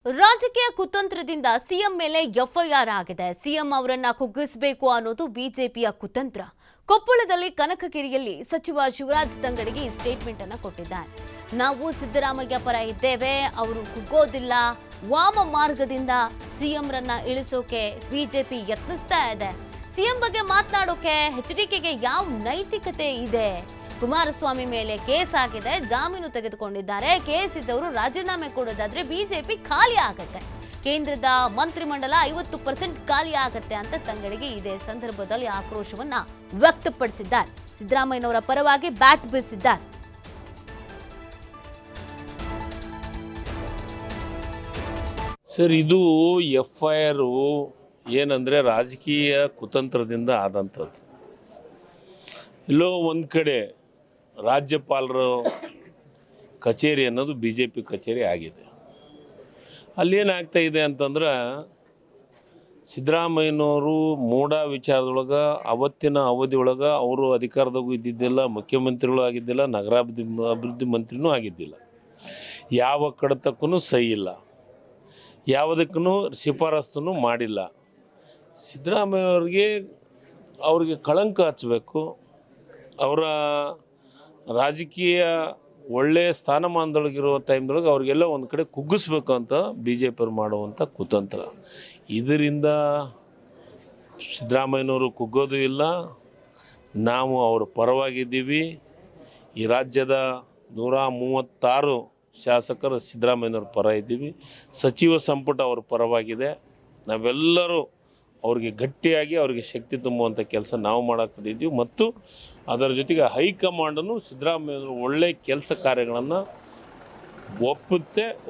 ರಾಜಕೀಯ ಕುತಂತ್ರದಿಂದ ಸಿಎಂ ಮೇಲೆ ಎಫ್ಐಆರ್ ಆಗಿದೆ. ಸಿಎಂ ಅವರನ್ನ ಕುಗ್ಗಿಸಬೇಕು ಅನ್ನೋದು ಬಿಜೆಪಿಯ ಕುತಂತ್ರ. ಕೊಪ್ಪಳದಲ್ಲಿ ಕನಕಗಿರಿಯಲ್ಲಿ ಸಚಿವ ಶಿವರಾಜ್ ತಂಗಡಗಿ ಸ್ಟೇಟ್ಮೆಂಟ್ ಅನ್ನು ಕೊಟ್ಟಿದ್ದಾರೆ. ನಾವು ಸಿದ್ದರಾಮಯ್ಯ ಪರ ಇದ್ದೇವೆ, ಅವರು ಕುಗ್ಗೋದಿಲ್ಲ. ವಾಮ ಮಾರ್ಗದಿಂದ ಸಿಎಂರನ್ನ ಇಳಿಸೋಕೆ ಬಿಜೆಪಿ ಯತ್ನಿಸ್ತಾ ಇದೆ. ಸಿಎಂ ಬಗ್ಗೆ ಮಾತನಾಡೋಕೆ ಎಚ್ಡಿಕೆಗೆ ಯಾವ ನೈತಿಕತೆ ಇದೆ? ಕುಮಾರಸ್ವಾಮಿ ಮೇಲೆ ಕೇಸ್ ಆಗಿದೆ, ಜಾಮೀನು ತೆಗೆದುಕೊಂಡಿದ್ದಾರೆ. ಕೇಸ್ ಇದ್ದವರು ರಾಜೀನಾಮೆ ಕೊಡೋದಾದ್ರೆ ಬಿಜೆಪಿ ಖಾಲಿ ಆಗುತ್ತೆ. ಕೇಂದ್ರದ ಮಂತ್ರಿಮಂಡಲ 50% ಖಾಲಿ ಆಗುತ್ತೆ ಅಂತ ತಂಗಡಗಿ ಇದೇ ಸಂದರ್ಭದಲ್ಲಿ ಆಕ್ರೋಶವನ್ನ ವ್ಯಕ್ತಪಡಿಸಿದ್ದಾರೆ. ಸಿದ್ದರಾಮಯ್ಯನವರ ಪರವಾಗಿ ಬ್ಯಾಟ್ ಬೀಸಿದ್ದಾರೆ. ಸರ್, ಇದು ಎಫ್ಐಆರ್ ಏನಂದರೆ ರಾಜಕೀಯ ಕುತಂತ್ರದಿಂದ ಆದಂಥದ್ದು. ಎಲ್ಲೋ ಒಂದು ಕಡೆ ರಾಜ್ಯಪಾಲರ ಕಚೇರಿ ಅನ್ನೋದು ಬಿ ಜೆ ಪಿ ಕಚೇರಿ ಆಗಿದೆ. ಅಲ್ಲೇನಾಗ್ತಾ ಇದೆ ಅಂತಂದ್ರೆ ಸಿದ್ದರಾಮಯ್ಯನವರು ಮೂಢ ವಿಚಾರದೊಳಗೆ ಅವತ್ತಿನ ಅವಧಿಯೊಳಗೆ ಅವರು ಅಧಿಕಾರದಾಗೂ ಇದ್ದಿದ್ದಿಲ್ಲ, ಮುಖ್ಯಮಂತ್ರಿಗಳು ಆಗಿದ್ದಿಲ್ಲ, ಅಭಿವೃದ್ಧಿ ಮಂತ್ರಿನೂ ಆಗಿದ್ದಿಲ್ಲ. ಯಾವ ಕಡತಕ್ಕೂ ಸಹಿ ಇಲ್ಲ, ಯಾವುದಕ್ಕೂ ಶಿಫಾರಸ್ತೂ ಮಾಡಿಲ್ಲ. ಅವ್ರಿಗೆ ಕಳಂಕ ಹಚ್ಚಬೇಕು, ಅವರ ರಾಜಕೀಯ ಒಳ್ಳೆಯ ಸ್ಥಾನಮಾನದೊಳಗಿರೋ ಟೈಮ್ದೊಳಗೆ ಅವ್ರಿಗೆಲ್ಲ ಒಂದು ಕಡೆ ಕುಗ್ಗಿಸ್ಬೇಕು ಅಂತ ಬಿ ಜೆ ಪಿಯವ್ರು ಮಾಡುವಂಥ ಕುತಂತ್ರ. ಇದರಿಂದ ಸಿದ್ದರಾಮಯ್ಯನವರು ಕುಗ್ಗೋದು ಇಲ್ಲ. ನಾವು ಅವರ ಪರವಾಗಿದ್ದೀವಿ. ಈ ರಾಜ್ಯದ 136 ಶಾಸಕರು ಸಿದ್ದರಾಮಯ್ಯನವ್ರ ಪರ ಇದ್ದೀವಿ. ಸಚಿವ ಸಂಪುಟ ಅವ್ರ ಪರವಾಗಿದೆ. ನಾವೆಲ್ಲರೂ ಅವ್ರಿಗೆ ಗಟ್ಟಿಯಾಗಿ ಅವ್ರಿಗೆ ಶಕ್ತಿ ತುಂಬುವಂಥ ಕೆಲಸ ನಾವು ಮಾಡಕ್ಕಿದ್ದೀವಿ. ಮತ್ತು ಅದರ ಜೊತೆಗೆ ಹೈಕಮಾಂಡನ್ನು ಸಿದ್ದರಾಮಯ್ಯನವರು ಒಳ್ಳೆಯ ಕೆಲಸ ಕಾರ್ಯಗಳನ್ನು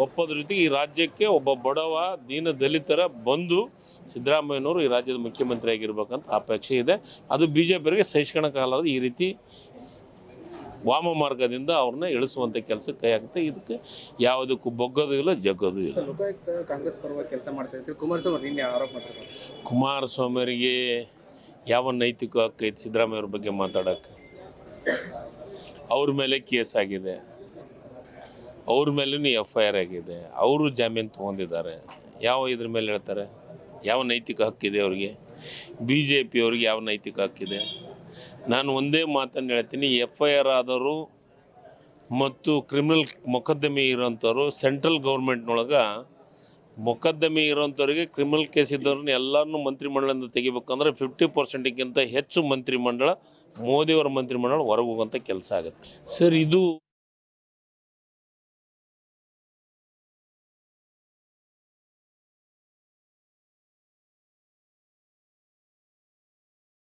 ಒಪ್ಪೋದ್ರ ಜೊತೆಗೆ ಈ ರಾಜ್ಯಕ್ಕೆ ಒಬ್ಬ ಬಡವ ದೀನ ದಲಿತರ ಬಂದು ಸಿದ್ದರಾಮಯ್ಯನವರು ಈ ರಾಜ್ಯದ ಮುಖ್ಯಮಂತ್ರಿ ಆಗಿರ್ಬೇಕಂತ ಅಪೇಕ್ಷೆ ಇದೆ. ಅದು ಬಿ ಜೆ ಪಿಯವರಿಗೆ ಸಹಿಸ್ಕೊಳ್ಳೋಕ್ಕಾಗಲ್ಲ. ಈ ರೀತಿ ವಾಮ ಮಾರ್ಗದಿಂದ ಅವ್ರನ್ನ ಇಳಿಸುವಂಥ ಕೆಲಸಕ್ಕೆ ಕೈ ಆಗುತ್ತೆ. ಇದಕ್ಕೆ ಯಾವುದಕ್ಕೂ ಬೊಗ್ಗೋದು ಇಲ್ಲ, ಜಗ್ಗೋದು ಇಲ್ಲ. ಕಾಂಗ್ರೆಸ್ ಪರವಾಗಿ ಕೆಲಸ ಮಾಡ್ತಾ ಕುಮಾರಸ್ವಾಮಿಯವರಿಗೆ ಯಾವ ನೈತಿಕ ಹಕ್ಕೈತೆ ಸಿದ್ದರಾಮಯ್ಯವ್ರ ಬಗ್ಗೆ ಮಾತಾಡೋಕ್ಕೆ? ಅವ್ರ ಮೇಲೆ ಕೇಸ್ ಆಗಿದೆ, ಅವ್ರ ಮೇಲೂ ಎಫ್ಐಆರ್ ಆಗಿದೆ, ಅವರು ಜಾಮೀನು ತೊಗೊಂಡಿದ್ದಾರೆ. ಯಾವ ಇದ್ರ ಮೇಲೆ ಹೇಳ್ತಾರೆ? ಯಾವ ನೈತಿಕ ಹಕ್ಕಿದೆ ಅವ್ರಿಗೆ? ಬಿ ಜೆ ಪಿಯವ್ರಿಗೆ ಯಾವ ನೈತಿಕ ಹಕ್ಕಿದೆ? ನಾನು ಒಂದೇ ಮಾತನ್ನು ಹೇಳ್ತೀನಿ, ಎಫ್ಐಆರ್ ಆದವರು ಮತ್ತು ಕ್ರಿಮಿನಲ್ ಮೊಕದ್ದಮೆ ಇರೋಂಥವ್ರು ಸೆಂಟ್ರಲ್ ಗೌರ್ಮೆಂಟ್ನೊಳಗೆ ಮೊಕದ್ದಮೆ ಇರೋಂಥವ್ರಿಗೆ ಕ್ರಿಮಿನಲ್ ಕೇಸ್ ಇದ್ದವ್ರನ್ನ ಎಲ್ಲರನ್ನೂ ಮಂತ್ರಿಮಂಡಲದಿಂದ ತೆಗಿಬೇಕಂದ್ರೆ 50%ಗಿಂತ ಹೆಚ್ಚು ಮಂತ್ರಿಮಂಡಲ, ಮೋದಿಯವರ ಮಂತ್ರಿಮಂಡಲ ಹೊರಗೆ ಹೋಗುವಂಥ ಕೆಲಸ ಆಗುತ್ತೆ. ಸರ್, ಇದು